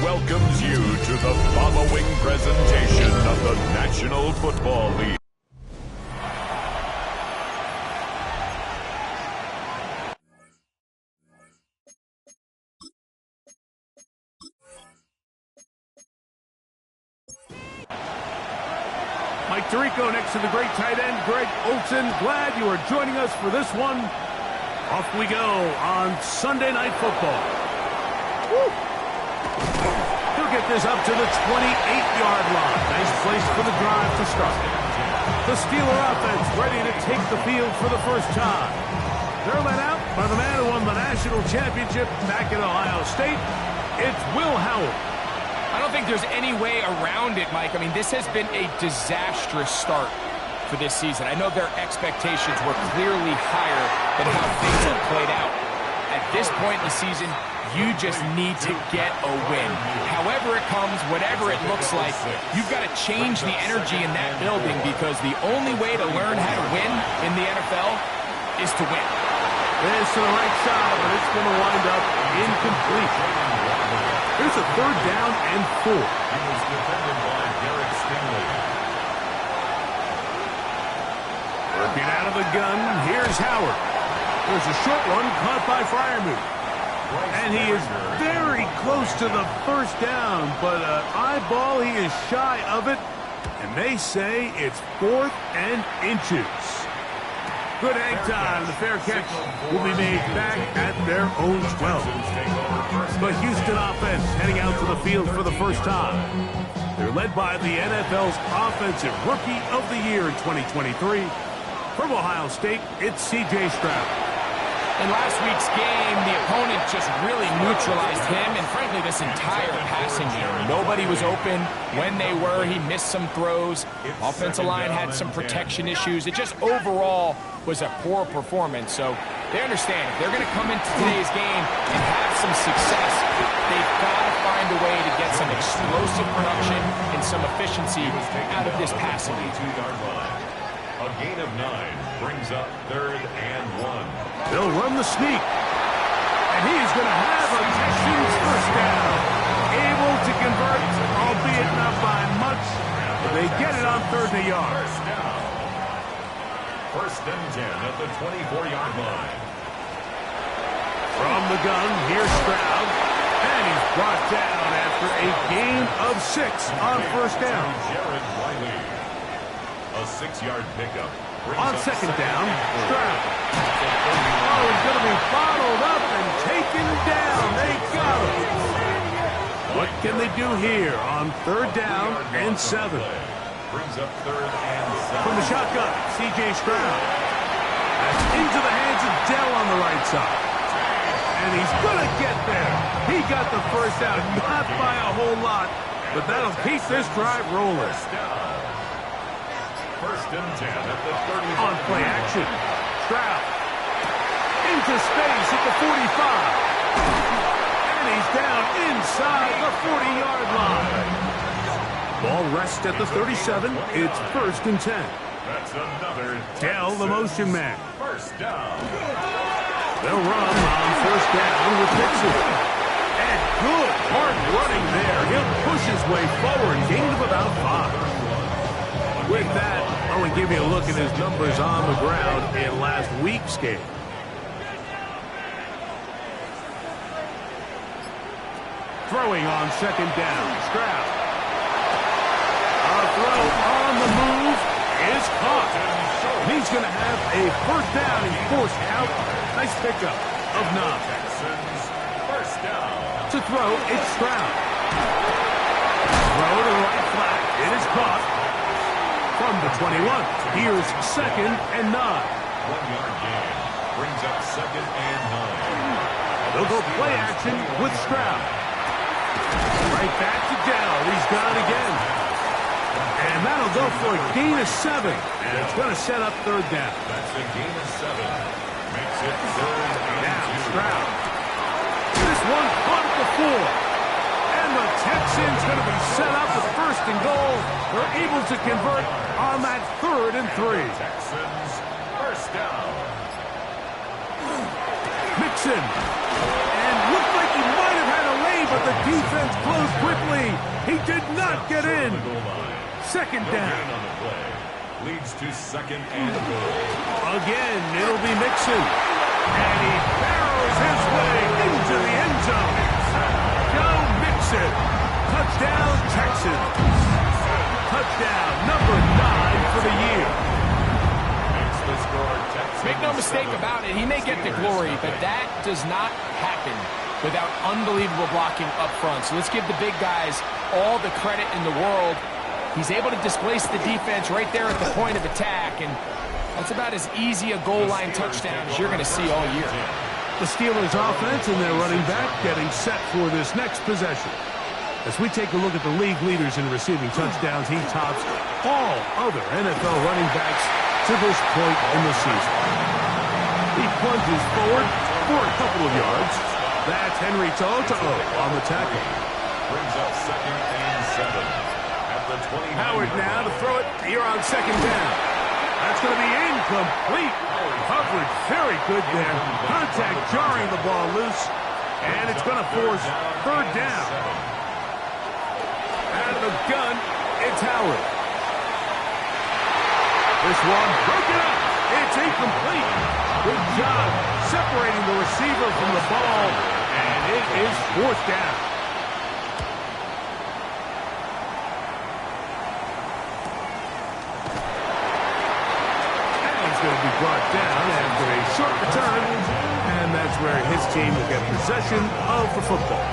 welcomes you to the following presentation of the National Football League. Mike Tirico next to the great tight end, Greg Olson. Glad you are joining us for this one. Off we go on Sunday Night Football. Woo. He'll get this up to the 28-yard line. Nice place for the drive to start. The Steeler offense ready to take the field for the first time. They're led out by the man who won the national championship back in Ohio State. It's Will Howard. I don't think there's any way around it, Mike. I mean, this has been a disastrous start for this season. I know their expectations were clearly higher than how things have played out. At this point in the season, you just need to get a win. However it comes, whatever it looks like, you've got to change the energy in that building because the only way to learn how to win in the NFL is to win. This to the right side, but it's going to wind up incomplete. Here's a 3rd down and 4. He was defended by Derek Stingley. Working out of the gun, here's Howard. There's a short one caught by Freiermuth. And he is very close to the first down, but eyeball, he is shy of it. And they say it's 4th and inches. Good hang time. The fair catch will be made back at their own 12. The Houston offense heading out to the field for the first time. They're led by the NFL's Offensive Rookie of the Year in 2023. From Ohio State, it's C.J. Stroud. In last week's game, the opponent just really neutralized him and, frankly, this entire passing game. Nobody was open. When they were, he missed some throws. Offensive line had some protection issues. It just overall was a poor performance. So they understand if they're going to come into today's game and have some success, they've got to find a way to get some explosive production and some efficiency out of this passing game. A gain of 9 brings up 3rd and 1. They'll run the sneak. And he's going to have a Texans first down. Able to convert, albeit not by much. But they get it on 3rd and a yard. First and 10 at the 24-yard line. From the gun, here's Stroud. And he's brought down after a gain of 6 on first down. Jared Wiley. A 6-yard pickup. On 2nd down, Stroud. Oh, he's going to be bottled up and taken down. They got him. What can they do here on 3rd down and 7? Brings up 3rd and 7. From the shotgun, C.J. Stroud. That's into the hands of Dell on the right side. And he's going to get there. He got the first down, not by a whole lot, but that'll keep this drive rolling. First and 10 at the 30. On play action, Stroud into space at the 45. And he's down inside the 40-yard line. Ball rests at the 37. It's 1st and 10. That's another Dell, the motion man. First down. They'll run on 1st down with Dixon. And good hard running there. He'll push his way forward. Gain of about 5. With that, I want to give you a look at his numbers on the ground in last week's game. Throwing on 2nd down, Stroud. A throw on the move is caught. He's going to have a first down. He's forced out. Nice pickup of 9. Texans first down. To throw, it's Stroud. Throw to the right flat. It is caught. From the 21, here's 2nd and 9. 1-yard gain brings up 2nd and 9. They'll go play action with Stroud. Right back to Dell. He's got it again. And that'll go for a gain of 7. And it's going to set up 3rd down. That's a gain of 7. Makes it 3rd and Now 2. Stroud. This one caught at the 4. And the Texans going to be set up with 1st and goal. They're able to convert on that 3rd and 3. Texans first down. Mixon. And looked like he might have had a lay, but but the defense closed quickly. He did not get in. Second down. Leads to second and goal. Again, it'll be Mixon. And he barrels his way into the end zone. Joe Mixon. Touchdown, Texans. Touchdown number 9 for the year. Make no mistake about it, he may get the glory, but that does not happen without unbelievable blocking up front. So let's give the big guys all the credit in the world. He's able to displace the defense right there at the point of attack, and that's about as easy a goal line touchdown as you're going to see all year. The Steelers offense and their running back getting set for this next possession. As we take a look at the league leaders in receiving touchdowns, he tops all other NFL running backs to this point in the season. He plunges forward for a couple of yards. That's Henry To'o on the tackle. Brings up second and 7 at the 20. Howard now to throw it here on second down. That's going to be incomplete. Coverage very good there. Contact jarring the ball loose. And it's going to force third down. Out of the gun, it's Howard. This one broken up. It's incomplete. Good job separating the receiver from the ball. And it is fourth down. And he's going to be brought down after a short return. And that's where his team will get possession of the football.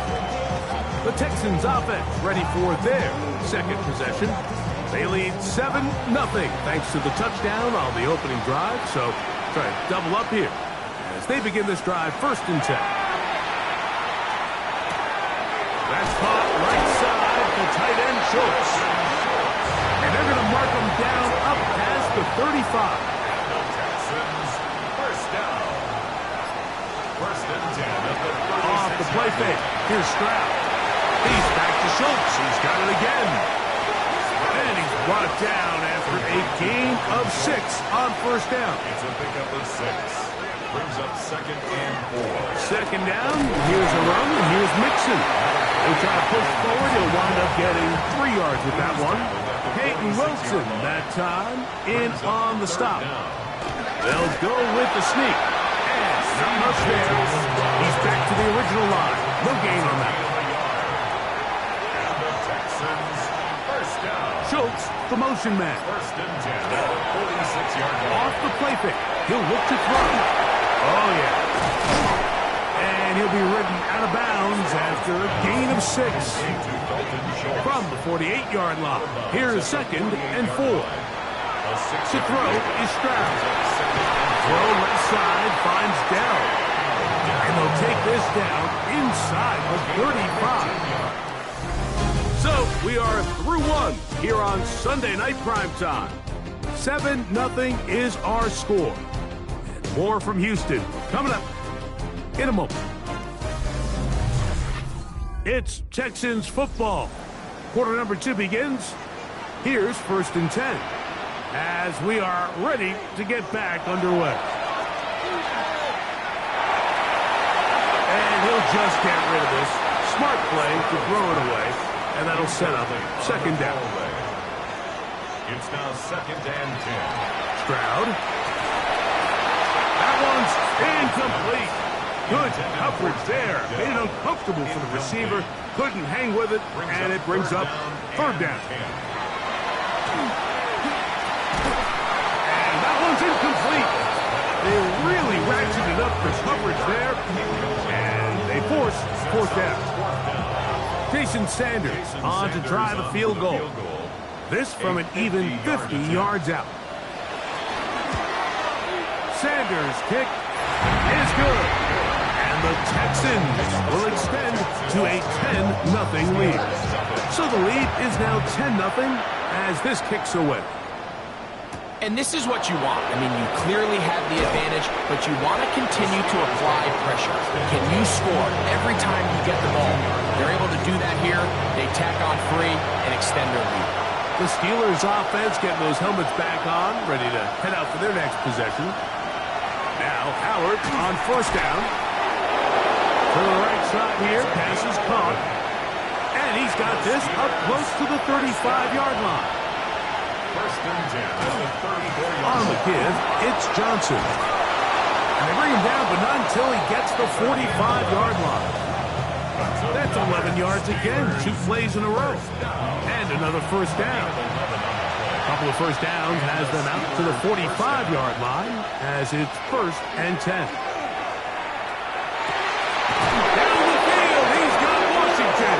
The Texans offense ready for their second possession. They lead 7-0 thanks to the touchdown on the opening drive. So try to double up here as they begin this drive first and 10. That's caught right side to tight end Schultz. And they're going to mark him down up past the 35. The Texans first down. First and 10 at the 36. Off the play fake. Here's Stroud. He's back to Schultz. He's got it again. And he's brought down after a gain of 6 on first down. It's a pickup of 6. Brings up second and 4. Second down. Here's a run. And here's Mixon. They try to push forward. He'll wind up getting 3 yards with that one. Peyton Wilson that time in on the stop. They'll go with the sneak. And not much there. He's back to the original line. No gain on that. Schultz, the motion man. First and 10 at the 46-yard line. Off the play fake. He'll look to throw. Oh, yeah. And he'll be ridden out of bounds after a gain of 6. From the 48-yard line. Here's second and 4. To throw is Stroud. Throw left side finds Dell. And they'll take this down inside the 35. So, we are through one here on Sunday Night Primetime. 7-0 is our score. And more from Houston coming up in a moment. It's Texans football. Quarter number 2 begins. Here's first and 10 as we are ready to get back underway. And he'll just get rid of this. Smart play to throw it away. And that'll set up second down. It's now second and 10. Stroud. That one's incomplete. Good coverage there. Made it uncomfortable for the receiver. Couldn't hang with it, and it brings up third down. And that one's incomplete. They really ratcheted up the coverage there, and they force fourth down. Jason Sanders on to try the field goal. This from an even 50 yards out. Sanders' kick is good. And the Texans will extend to a 10-0 lead. So the lead is now 10-0 as this kicks away. And this is what you want. I mean, you clearly have the advantage, but you want to continue to apply pressure. Can you score every time you get the ball? They're able to do that here. They tack on 3 and extend their lead. The Steelers offense getting those helmets back on, ready to head out for their next possession. Now Howard on first down. To the right side here, pass is caught. And he's got this up close to the 35-yard line. First and 10 at the 34-yard line. On the give, it's Johnson. And they bring him down, but not until he gets the 45-yard line. That's 11 yards again, 2 plays in a row. And another first down. A couple of first downs has them out to the 45-yard line as it's first and 10. Down the field, he's got Washington.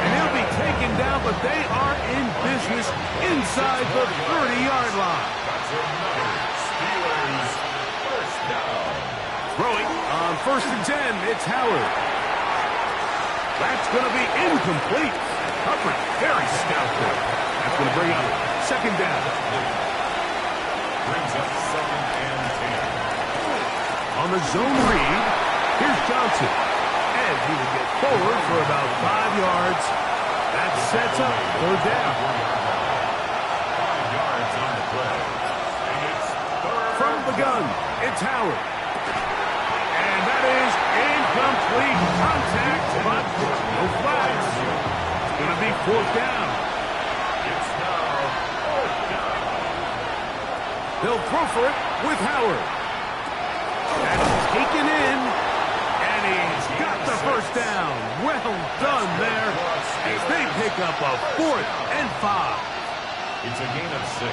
And he'll be taken down, but they are in business inside the 30-yard line. Steelers first down. Throwing on first and 10, it's Howard. That's going to be incomplete. Coverage very stout there. That's going to bring up second down. Brings up second and 10. On the zone read, here's Johnson. And he will get forward for about 5 yards. That sets up third down. 5 yards on the play. And it's third. From the gun, it's Howard. And that is incomplete contact, but no flags. It's going to be fourth down. It's now fourth down. They'll throw for it with Howard. That's taken in, and he's got the first down. Well done there as they pick up a 4th and 5. It's a gain of 6.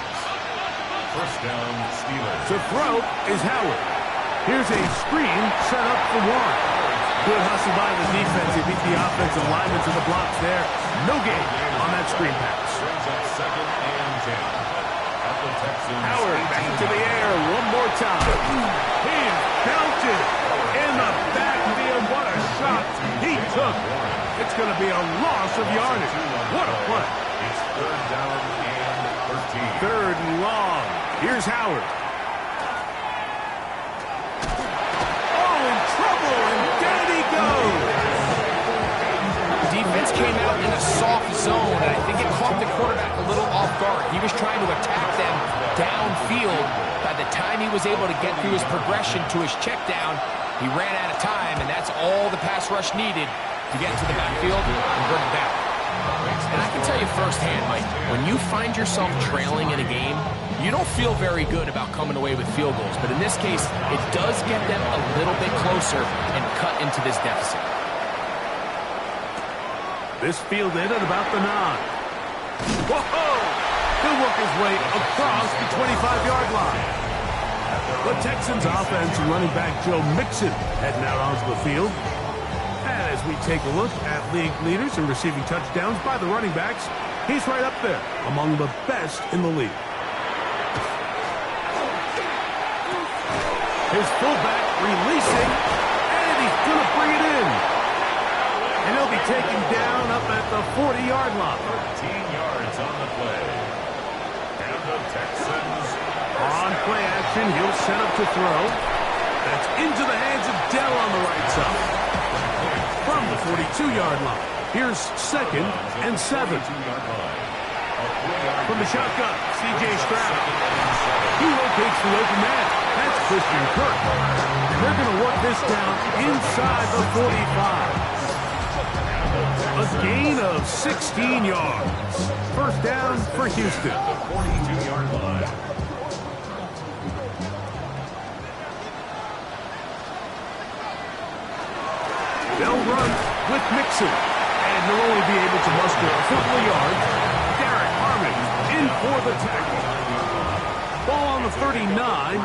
First down, Steelers. To throw is Howard. Here's a screen set up for one. Good hustle by the defense. He beat the offensive lineman to the blocks there. No gain on that screen pass. Brings up second and 10. At the Texans. Howard back to the air one more time. He's belted in the backfield. What a shot he took. It's going to be a loss of yardage. What a play. It's third down and 13. Third and long. Here's Howard. Oh, in trouble, and down he goes. Defense came out in a soft zone, and I think it caught the quarterback a little off guard. He was trying to attack them downfield. By the time he was able to get through his progression to his check down, he ran out of time, and that's all the pass rush needed to get to the backfield and bring it back. And I can tell you firsthand, Mike, when you find yourself trailing in a game, you don't feel very good about coming away with field goals. But in this case, it does get them a little bit closer and cut into this deficit. This fielded at about the 9. Whoa! He'll work his way across the 25-yard line. The Texans offense and running back Joe Mixon heading out onto the field. And as we take a look at league leaders in receiving touchdowns by the running backs, he's right up there among the best in the league. His fullback releasing, and he's going to bring it in. And he'll be taken down up at the 40-yard line. 13 yards on the play. And the Texans on play action, he'll set up to throw. That's into the hands of Dell on the right side. From the 42-yard line, here's second and 7. From the shotgun, C.J. Stroud. He locates the open man. That's Christian Kirk. And they're going to work this down inside the 45. A gain of 16 yards. First down for Houston. The 42-yard line. They'll run with Mixon, and he'll only be able to muster a couple of yards. Derek Harmon in for the tackle. Ball on the 39.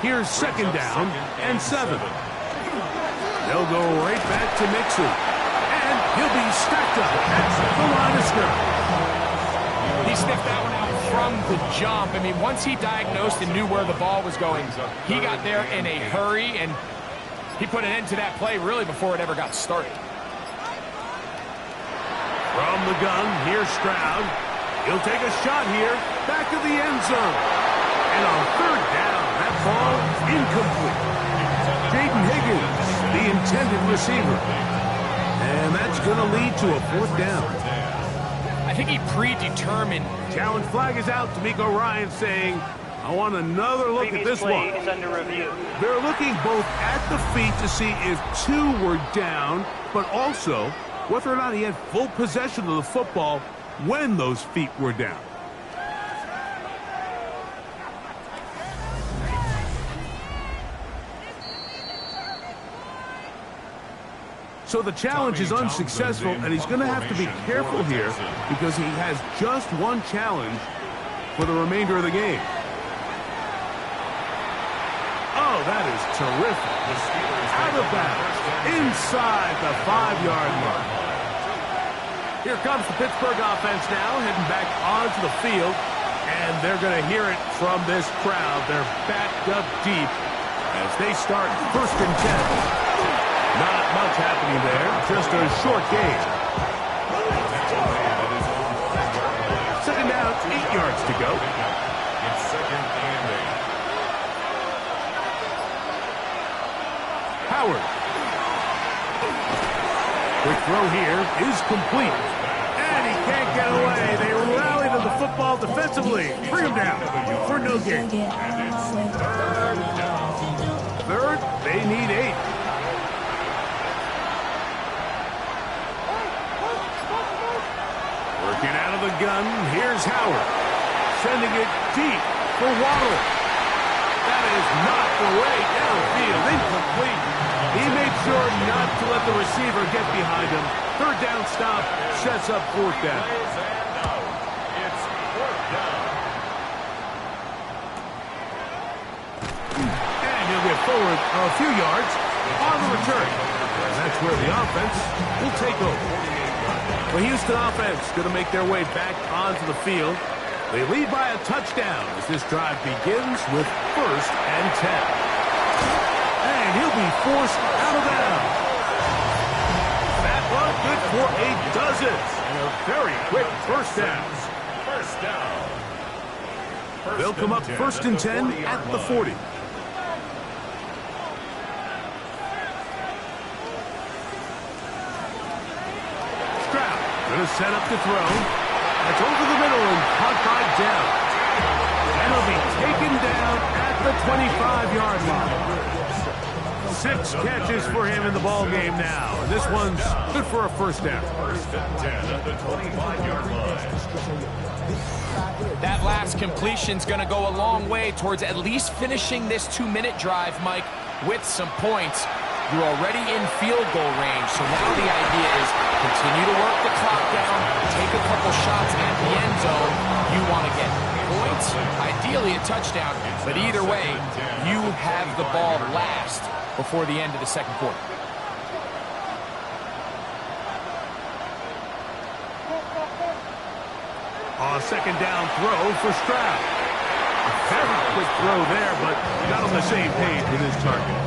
Here's second down and 7. They'll go right back to Mixon, and he'll be stacked up at the line of scrimmage. He sniffed that one out from the jump. I mean, once he diagnosed and knew where the ball was going, he got there in a hurry, and he put an end to that play really before it ever got started. From the gun, here's Stroud. He'll take a shot here, back of the end zone. And on third down, that ball incomplete. Jaden Higgins, the intended receiver. And that's going to lead to a fourth down. I think he predetermined. Challenge flag is out. D'Amico Ryan saying I want another look at this one. Is under review. They're looking both at the feet to see if two were down, but also whether or not he had full possession of the football when those feet were down. So the challenge is unsuccessful, and he's going to have to be careful here because he has just one challenge for the remainder of the game. Oh, that is terrific. Out of bounds, inside the 5-yard line. Here comes the Pittsburgh offense now, heading back onto the field, and they're going to hear it from this crowd. They're backed up deep as they start 1st and 10. Not much happening there, just a short gain. 2nd down, 8 yards to go. It's 2nd and 8. Howard. Quick throw here is complete. And he can't get away. They rally to the football defensively. Bring him down for no gain. 3rd, they need 8. Working out of the gun, here's Howard. Sending it deep for Waddle. That is not the way downfield. Incomplete. He made sure not to let the receiver get behind him. 3rd down stop sets up 4th down. It's 4th down. And he'll get forward a few yards on the return. And that's where the offense will take over. The Houston offense going to make their way back onto the field. They lead by a touchdown as this drive begins with 1st and 10. And he'll be forced out of bounds. That one good for a dozen. And a very quick 1st down. 1st down. They'll come up 1st and 10 at the 40. Going to set up to throw. That's over the middle and caught by Dell. And he'll be taken down at the 25-yard line. 6 catches for him in the ball game now. And this one's good for a 1st down. 1st and 10 at the 25-yard line. That last completion's going to go a long way towards at least finishing this 2-minute drive, Mike, with some points. You're already in field goal range, so now the idea is continue to work the clock down, take a couple shots at the end zone. You want to get points, ideally a touchdown, but either way, you have the ball last before the end of the 2nd quarter. A 2nd down throw for Stroud. A very quick throw there, but not on the same page with his target.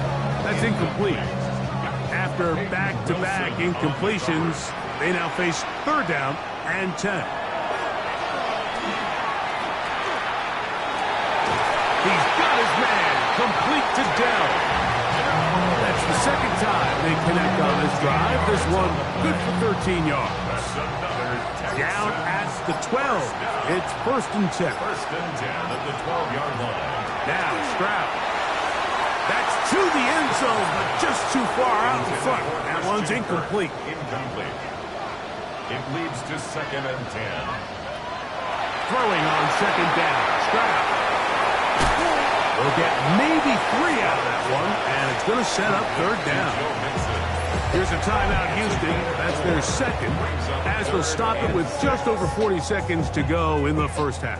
That's incomplete. After back-to-back incompletions, they now face 3rd down and 10. He's got his man complete to Dell. That's the 2nd time they connect on this drive. This one good for 13 yards. Down at the 12. It's 1st and 10. 1st and 10 at the 12-yard line. Now Stroud. That's to the end zone, but just too far out in front. That one's incomplete. Incomplete. It leads to 2nd and 10. Throwing on 2nd down. Stroud. We'll get maybe 3 out of that one, and it's going to set up 3rd down. Here's a timeout, Houston. That's their 2nd, as we'll stop it with just over 40 seconds to go in the 1st half.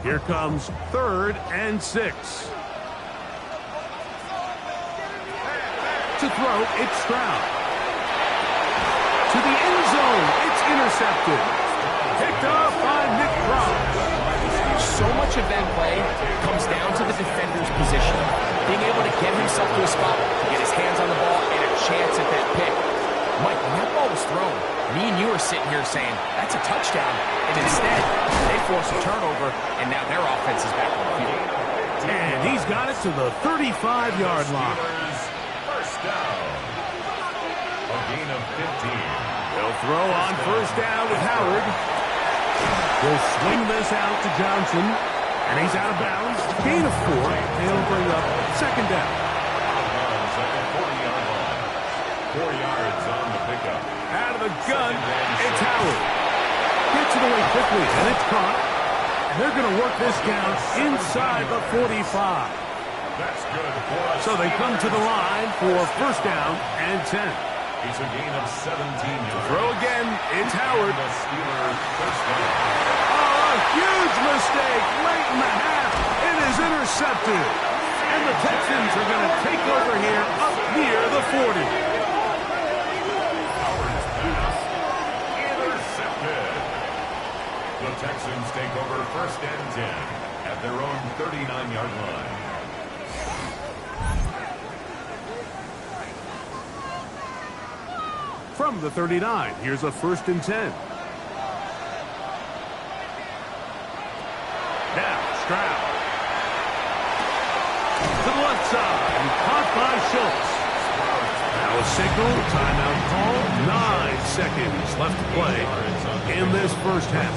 Here comes 3rd and 6. To throw, it's Stroud. To the end zone, it's intercepted. Picked off by Nick Brown. So much of that play comes down to the defender's position. Being able to get himself to a spot, to get his hands on the ball, and a chance at that pick. Mike, when that ball was thrown, me and you are sitting here saying, that's a touchdown. And instead, they force a turnover, and now their offense is back on the field. And he's got it to the 35-yard line. Down. A gain of 15. They'll throw on 1st down with Howard. He'll swing this out to Johnson. And he's out of bounds. Gain of 4. He'll bring up second down. At the 40-yard line. 4 yards on the pickup. Out of the gun, it's Howard. Gets it away quickly, and it's caught. And they're going to work this down inside the 45. That's good for us. So they come to the line for first down and 10. It's a gain of 17 yards. Throw again, it's Howard. The Steelers first down. Oh, a huge mistake late in the half. It is intercepted. And the Texans are going to take over here up near the 40. Howard's pass intercepted. The Texans take over first and 10 at their own 39-yard line. From the 39, here's a first and 10. Now, Stroud. To the left side, and caught by Schultz. Now a signal, timeout call. 9 seconds left to play in this first half.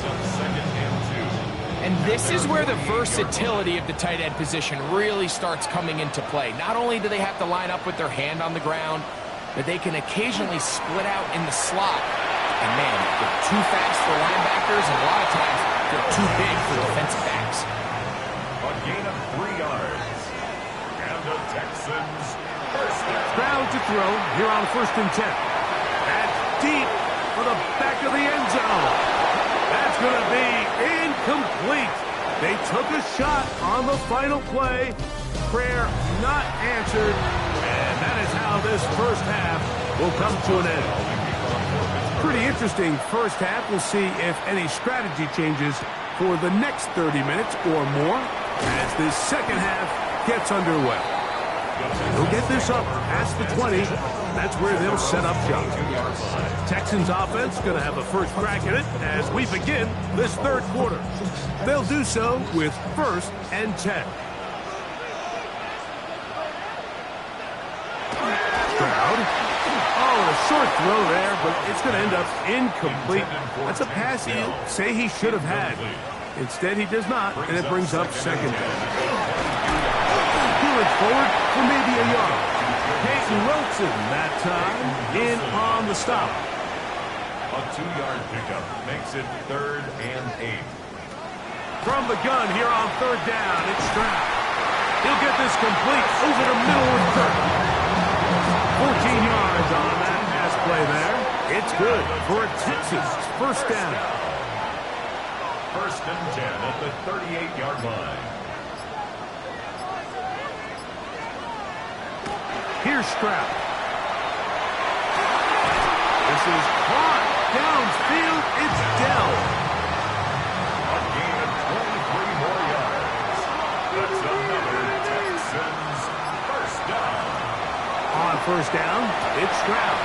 And this is where the versatility of the tight end position really starts coming into play. Not only do they have to line up with their hand on the ground, but they can occasionally split out in the slot. And man, they're too fast for linebackers, and a lot of times they're too big for defensive backs. A gain of 3 yards. And the Texans first down. Stroud to throw here on first and 10. That's deep for the back of the end zone. That's going to be incomplete. They took a shot on the final play. Prayer not answered. And that is how this first half will come to an end. Pretty interesting first half. We'll see if any strategy changes for the next 30 minutes or more as this second half gets underway. They'll get this up past the 20. That's where they'll set up shop. Texans offense going to have a first crack at it as we begin this third quarter. They'll do so with first and 10. Stroud. Oh, a short throw there, but it's going to end up incomplete. That's a pass he'll say he should have had. Instead, he does not, and it brings up second down. Peeling forward for maybe a yard. Peyton Wilson that time in on the stop. A 2-yard pickup makes it 3rd and 8. From the gun here on third down, it's Stroud. He'll get this complete over the middle of third. 14 yards on that pass play there. It's good for a Texas first down. First and 10 at the 38-yard line. Here's Stroud. This is caught. Downfield, it's Dell. A gain of 23 more yards. That's another Texans first down. On first down, it's Stroud.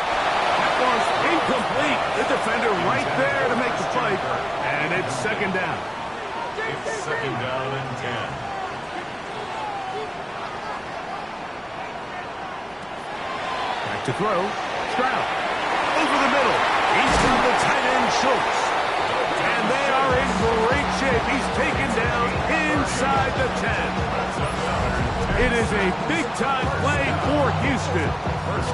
That one's incomplete. The defender right there to make the play. And it's second down. It's second down and 10. To throw, Stroud, over the middle, he's got the tight end Schultz, and they are in great shape. He's taken down inside the 10. It is a big-time play for Houston,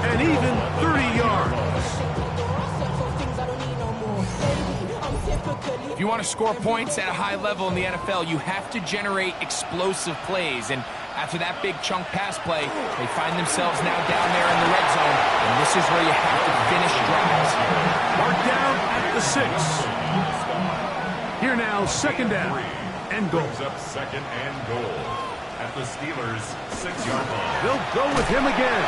and even 30 yards. If you want to score points at a high level in the NFL, you have to generate explosive plays, and after that big chunk pass play, they find themselves now down there in the red zone, and this is where you have to finish drives. Mark down at the 6. Here now, second down and goal. Brings up second and goal at the Steelers' 6-yard line. They'll go with him again.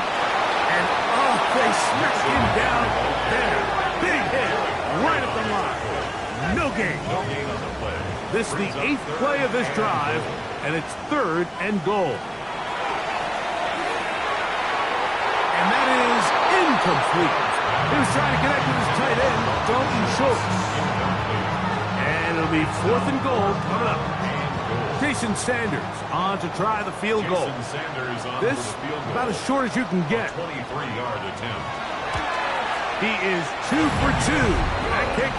And, oh, they smacked him down there. Big hit right at the line. No gain. No gain on the play. This is the 8th play of this drive, and it's 3rd and goal. And that is incomplete. He was trying to connect with his tight end, Dalton Schultz. And it'll be 4th and goal coming up. Jason Sanders on to try the field goal. This about as short as you can get. 23-yard attempt. He is 2 for 2. That kick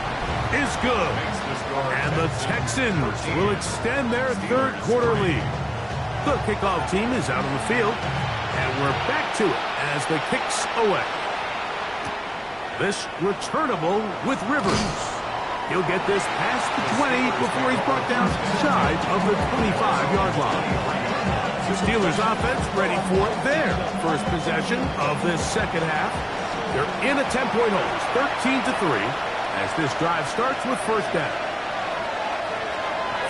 is good. Makes this And the Texans will extend their third quarter lead. The kickoff team is out on the field, and we're back to it as the kicks away. This returnable with Rivers. He'll get this past the 20 before he's brought down shy of the 25-yard line. The Steelers offense ready for their first possession of this second half. They're in a 10-point hole, 13-3, as this drive starts with first down.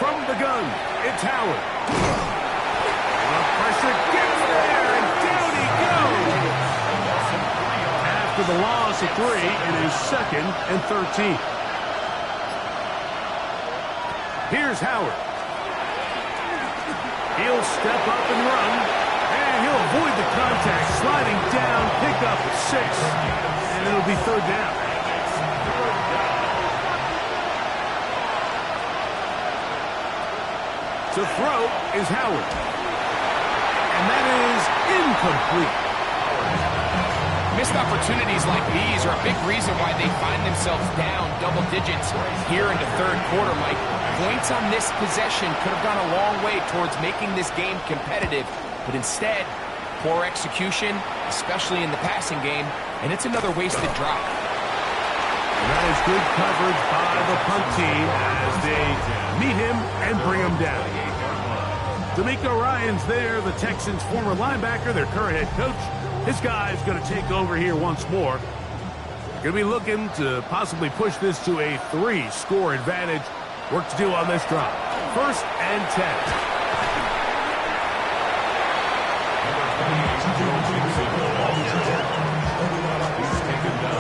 From the gun, it's Howard. And the pressure gets there, and down he goes. After the loss of 3, it is 2nd and 13. Here's Howard. He'll step up and run, and he'll avoid the contact, sliding down, pick up 6, and it'll be third down. To throw is Howard, and that is incomplete. Missed opportunities like these are a big reason why they find themselves down double digits here in the third quarter, Mike. Points on this possession could have gone a long way towards making this game competitive, but instead, poor execution, especially in the passing game, and it's another wasted drive. And that is good coverage by the punt team as they meet him and bring him down. D'Amico Ryan's there, the Texans' former linebacker, their current head coach. This guy's going to take over here once more. Going to be looking to possibly push this to a 3-score advantage. Work to do on this drive. 1st and 10.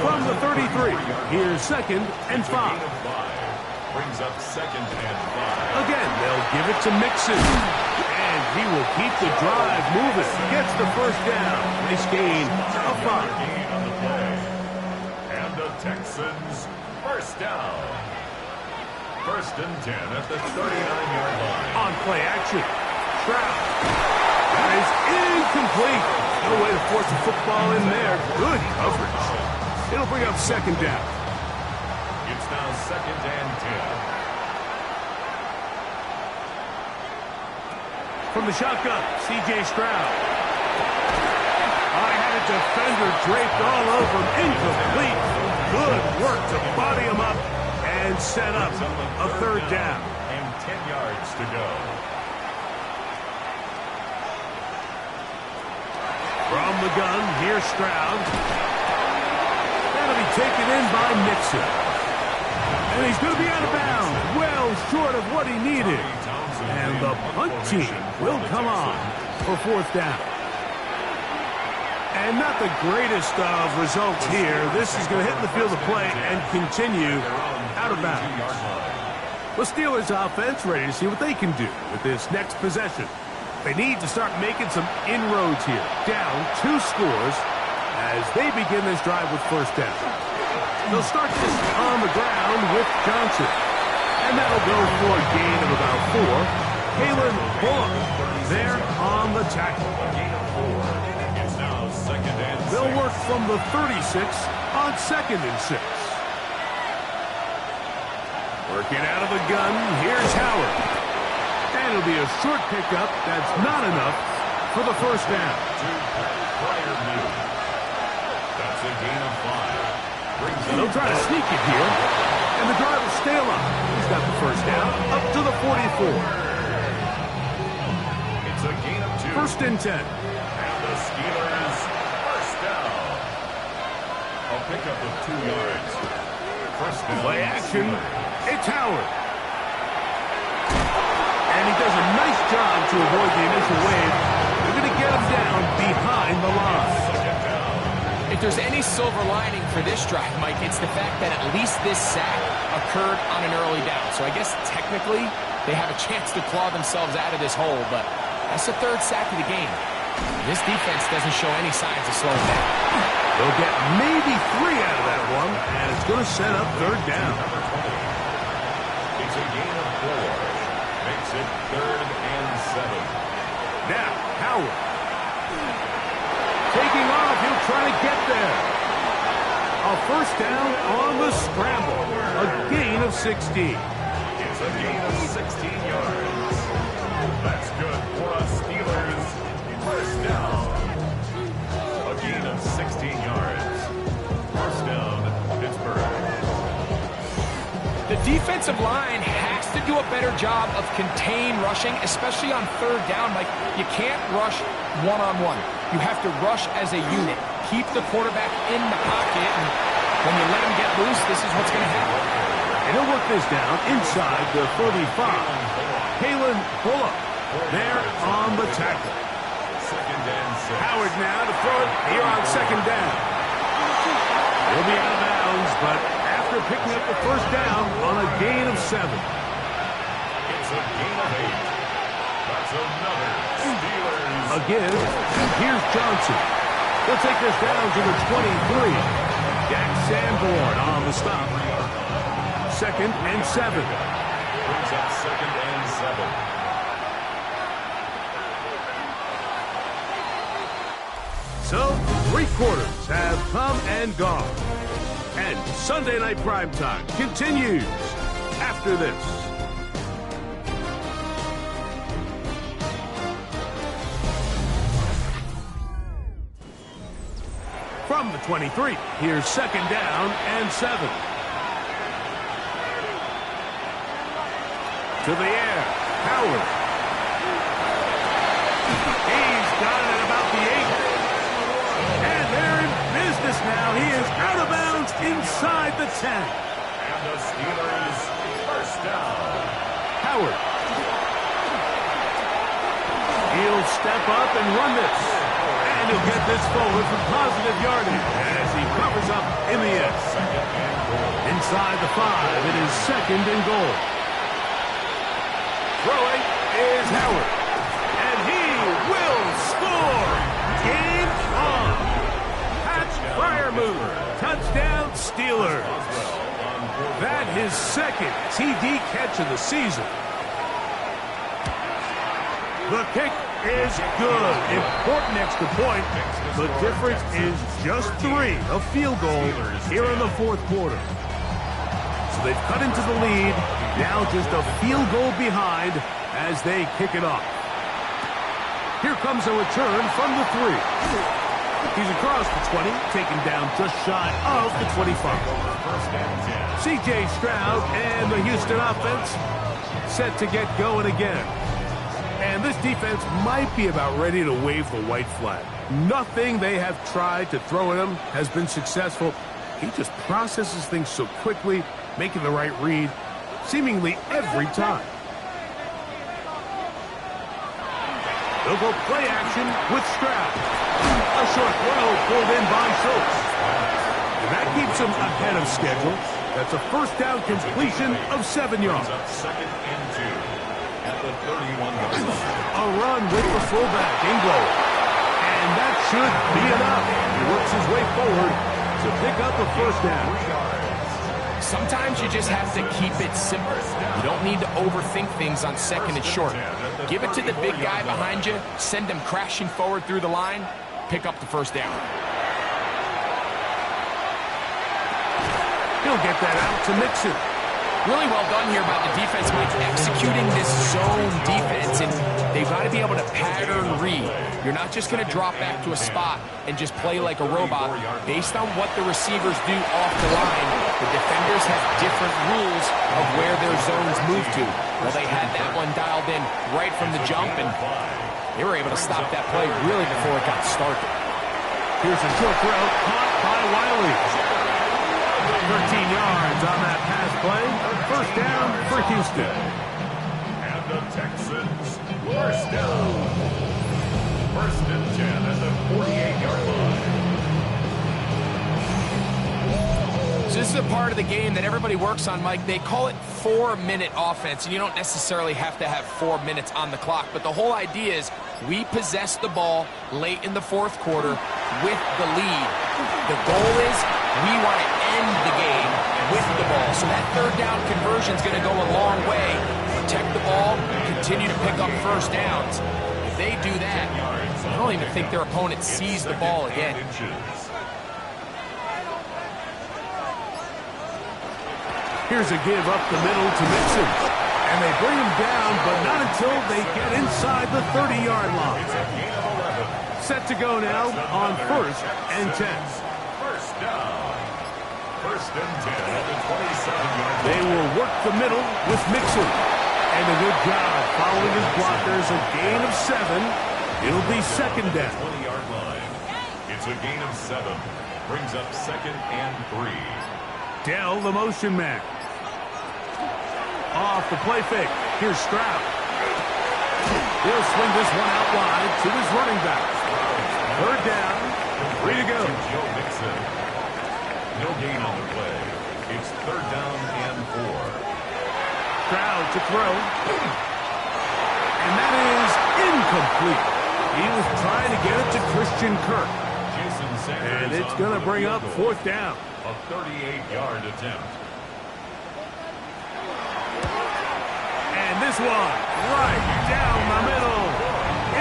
From the 33, here's 2nd and 5. Brings up 2nd and 5. Again, they'll give it to Mixon. And he will keep the drive moving. Gets the first down. Nice gain of 5. And the Texans first down. 1st and 10 at the 39-yard line. On play action. Stroud. That is incomplete. No way to force the football in there. Good coverage. It'll bring up 2nd down. It's now 2nd and 10. From the shotgun, C.J. Stroud. I had a defender draped all over him. Incomplete. Good work to body him up and set up a 3rd down. And 10 yards to go. From the gun, here's Stroud. That'll be taken in by Mixon. And he's going to be out of bounds. Well short of what he needed. And the punt team will come on for 4th down. And not the greatest of results here. This is going to hit in the field of play and continue out of bounds. The Steelers offense ready to see what they can do with this next possession. They need to start making some inroads here. Down 2 scores as they begin this drive with 1st down. They'll start this on the ground with Johnson. And that'll go for a gain of about 4. Kalen Bullock there on the tackle. It's now 2nd and 6. They'll work from the 36 on 2nd and 6. Working out of the gun, here's Howard. And it'll be a short pickup. That's not enough for the 1st down. That's a gain of 5. They'll try to sneak it here. And the drive will stay alive. He's got the 1st down up to the 44. It's a gain of 2. 1st and 10. And the Steelers first down. A pickup of 2 yards. 1st down. Play action. It's Howard. And he does a nice job to avoid the initial wave. They're going to get him down behind the line. If there's any silver lining for this drive, Mike, it's the fact that at least this sack occurred on an early down. So I guess technically they have a chance to claw themselves out of this hole, but that's the 3rd sack of the game. This defense doesn't show any signs of slowing down. They'll get maybe 3 out of that one, and it's going to set up 3rd down. It's a gain of 4. Makes it 3rd and 7. Now, Howard. Taking off, he'll try to get there. A 1st down on the scramble. A gain of 16. a gain of 16 yards. That's good for a Steelers first down. A gain of 16 yards. First down, Pittsburgh. The defensive line has to do a better job of contain rushing, especially on third down. Like, you can't rush one-on-one. You have to rush as a unit. Keep the quarterback in the pocket, and when you let him get loose, this is what's going to happen. And he'll work this down inside the 35. Kalen Bullock there on the tackle. Second and 6. Howard now to throw it here on second down. He'll be out of bounds, but after picking up the first down on a gain of 7. It's a gain of 8. That's another Steelers. Again, here's Johnson. He'll take this down to the 23. Jack Sanborn on the stop. Second and 7. Brings up second and 7. So, 3 quarters have come and gone. And Sunday Night Primetime continues after this. From the 23, here's second down and 7. To the air, Howard. He's got it at about the 8. And they're in business now. He is out of bounds inside the 10. And the Steelers first down. Howard. He'll step up and run this. And he'll get this forward for positive yardage as he covers up in the end. Second and goal. Inside the 5, it is second and goal. Throwing is Howard. And he will score. Game on. Pat Freiermuth. Touchdown Steelers. That his second TD catch of the season. The kick is good. Important extra point. The difference is just 3, a field goal here in the fourth quarter. So they've cut into the lead. Now just a field goal behind as they kick it off. Here comes a return from the 3. He's across the 20, taken down just shy of the 25. C.J. Stroud and the Houston offense set to get going again. And this defense might be about ready to wave the white flag. Nothing they have tried to throw at him has been successful. He just processes things so quickly, making the right read seemingly every time. They'll go play action with Stroud. A short throw pulled in by Schultz. And that keeps him ahead of schedule. That's a first down completion of 7 yards. Second and 2 at the 31-yard line. A run with the fullback, Inglo. And that should be enough. He works his way forward to pick up a first down. Sometimes you just have to keep it simple. You don't need to overthink things on second and short. Give it to the big guy behind you, send him crashing forward through the line, pick up the first down. He'll get that out to Mixon. Really well done here by the defense, Mike, executing this zone defense, and they've got to be able to pattern read. You're not just going to drop back to a spot and just play like a robot. Based on what the receivers do off the line, the defenders have different rules of where their zones move to. Well, they had that one dialed in right from the jump, and they were able to stop that play really before it got started. Here's a short throw caught by Wiley. 13 yards on that pass play. First down for Houston. And the Texans first down. First and 10 at the 48-yard line. So this is a part of the game that everybody works on, Mike. They call it 4-minute offense, and you don't necessarily have to have 4 minutes on the clock. But the whole idea is we possess the ball late in the fourth quarter with the lead. The goal is we want to end the game with the ball. So that third down conversion is going to go a long way. Protect the ball, continue to pick up first downs. If they do that, I don't even think their opponent sees the ball again. Here's a give up the middle to Mixon. And they bring him down, but not until they get inside the 30-yard line. It's a gain of 11. Set to go now on 1st and 10. First down. 1st and 10 at the 27-yard line. They will work the middle with Mixon. And a good job following his blockers. A gain of 7. It'll be 2nd down. 20-yard line. It's a gain of 7. Brings up 2nd and 3. Dell, the motion man. Off the play fake. Here's Stroud. He'll swing this one out wide to his running back. 3rd down. 3 to go. Joe Mixon. No gain on the play. It's 3rd down and 4. Stroud to throw. And that is incomplete. He was trying to get it to Christian Kirk. And it's going to bring up 4th down. A 38-yard attempt. And this one, right down the middle.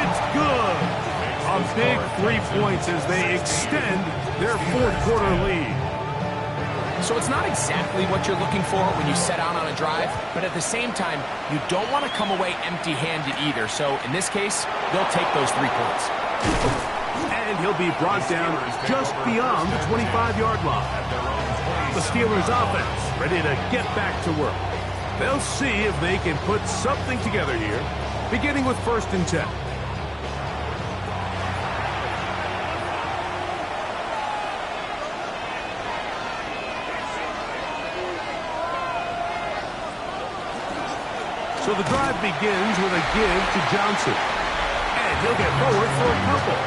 It's good. A big 3 points as they extend their 4th quarter lead. So it's not exactly what you're looking for when you set out on a drive, but at the same time, you don't want to come away empty-handed either. So in this case, they'll take those 3 points. And he'll be brought down just beyond the 25-yard line. The Steelers offense ready to get back to work. They'll see if they can put something together here, beginning with 1st and 10. So the drive begins with a give to Johnson. And he'll get forward for a couple.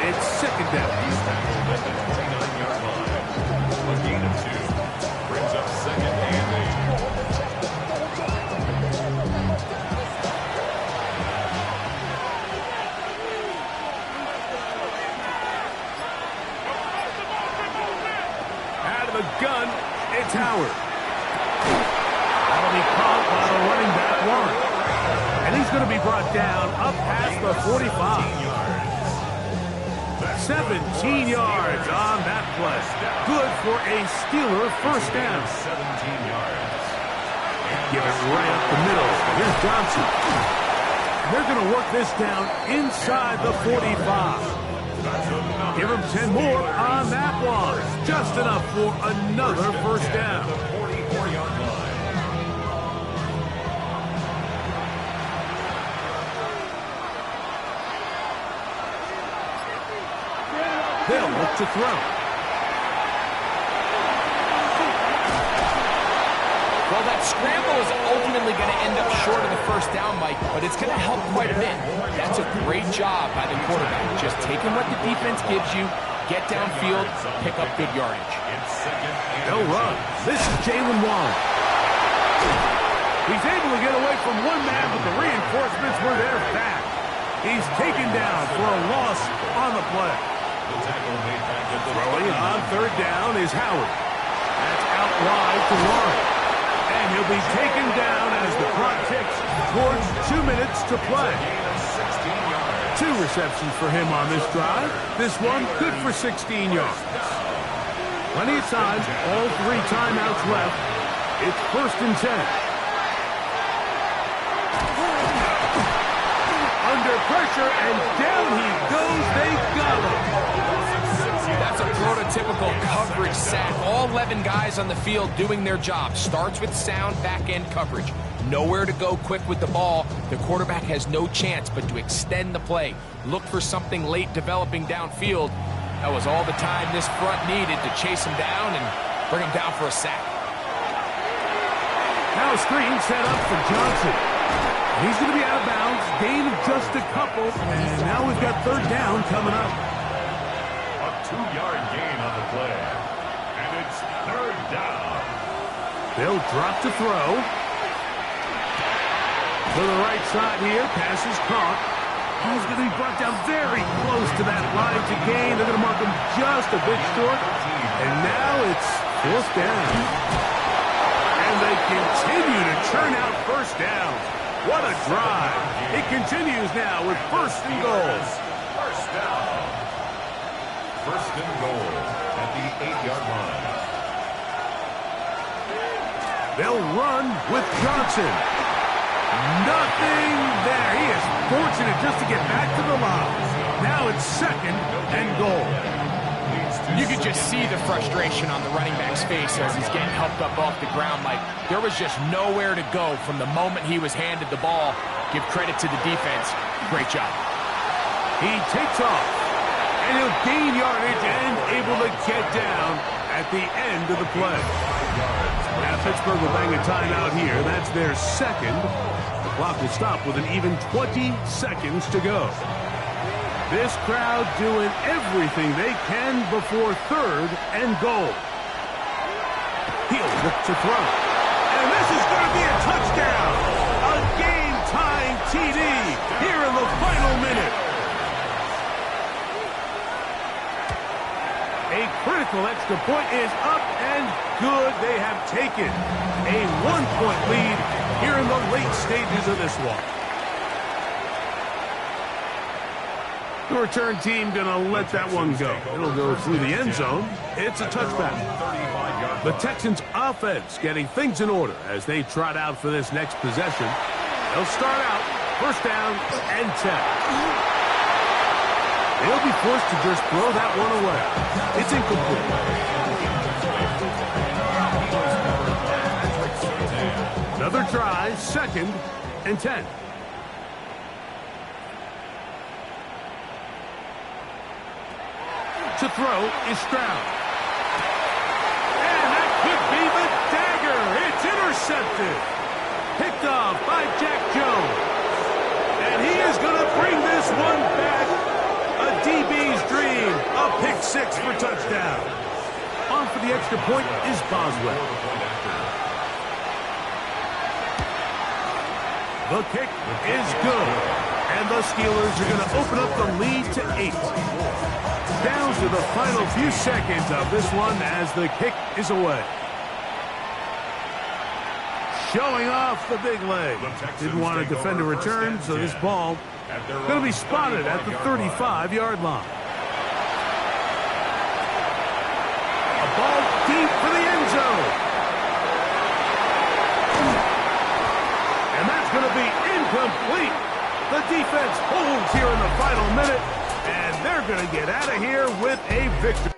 It's 2nd down. He's tackled at the 29-yard line. A gain of 2. Brings up 2nd and 8. Out of the gun, it's Howard. That'll be caught by the running back, Warren. And he's going to be brought down up past the 45. 17 yards on that play. Good for a Steeler 1st down. 17 yards. Give it right up the middle. Here's Johnson. They're going to work this down inside the 45. Give him 10 more on that one. Just enough for another 1st down. 44-yard line. They'll look to throw. Well, that scramble is ultimately going to end up short of the 1st down, Mike, but it's going to help quite a bit. That's a great job by the quarterback. Just taking what the defense gives you, get downfield, pick up good yardage. They'll run. This is Jalen Warren. He's able to get away from one man, but the reinforcements were there fast. He's taken down for a loss on the play. Throwing on 3rd down is Howard. That's out wide to Warren. And he'll be taken down as the clock ticks towards 2 minutes to play. 2 receptions for him on this drive. This one good for 16 yards. Plenty of time, all 3 timeouts left. It's 1st and 10. Under pressure, and down he goes. They got him. That's a prototypical coverage sack. All 11 guys on the field doing their job. Starts with sound back-end coverage. Nowhere to go quick with the ball. The quarterback has no chance but to extend the play. Look for something late developing downfield. That was all the time this front needed to chase him down and bring him down for a sack. Now a screen set up for Johnson. He's going to be out of bounds. Gain of just a couple. And now we've got 3rd down coming up. A 2-yard gain on the play. And it's 3rd down. They'll drop to throw. To the right side here. Pass is caught. He's going to be brought down very close to that line to gain. They're going to mark him just a bit short. And now it's 4th down. And they continue to churn out 1st downs. What a drive. It continues now with 1st and goal. 1st down. 1st and goal at the 8-yard line. They'll run with Johnson. Nothing there. He is fortunate just to get back to the line. Now it's 2nd and goal. You could just see the frustration on the running back's face as he's getting helped up off the ground. Like, there was just nowhere to go from the moment he was handed the ball. Give credit to the defense. Great job. He takes off, and he'll gain yardage and able to get down at the end of the play. Now Pittsburgh will bang a timeout here. That's their 2nd. The clock will stop with an even 20 seconds to go. This crowd doing everything they can before 3rd and goal. He'll look to throw. And this is going to be a touchdown. A game-tying TD here in the final minute. A critical extra point is up and good. They have taken a 1-point lead here in the late stages of this one. The return team going to let that one go. It'll go through the end zone. It's a touchback. The Texans offense getting things in order as they trot out for this next possession. They'll start out 1st down and 10. They'll be forced to just throw that one away. It's incomplete. Another try, 2nd and 10. To throw is Stroud. And that could be the dagger. It's intercepted. Picked off by Jack Jones. And he is going to bring this one back. A DB's dream. A pick 6 for touchdown. On for the extra point is Boswell. The kick is good. And the Steelers are going to open up the lead to 8. Down to the final few seconds of this one as the kick is away. Showing off the big leg. Didn't want to defend a return, so this ball going to be spotted at the 35-yard line. A ball deep for the end zone. And that's going to be incomplete. The defense holds here in the final minute. And they're going to get out of here with a victory.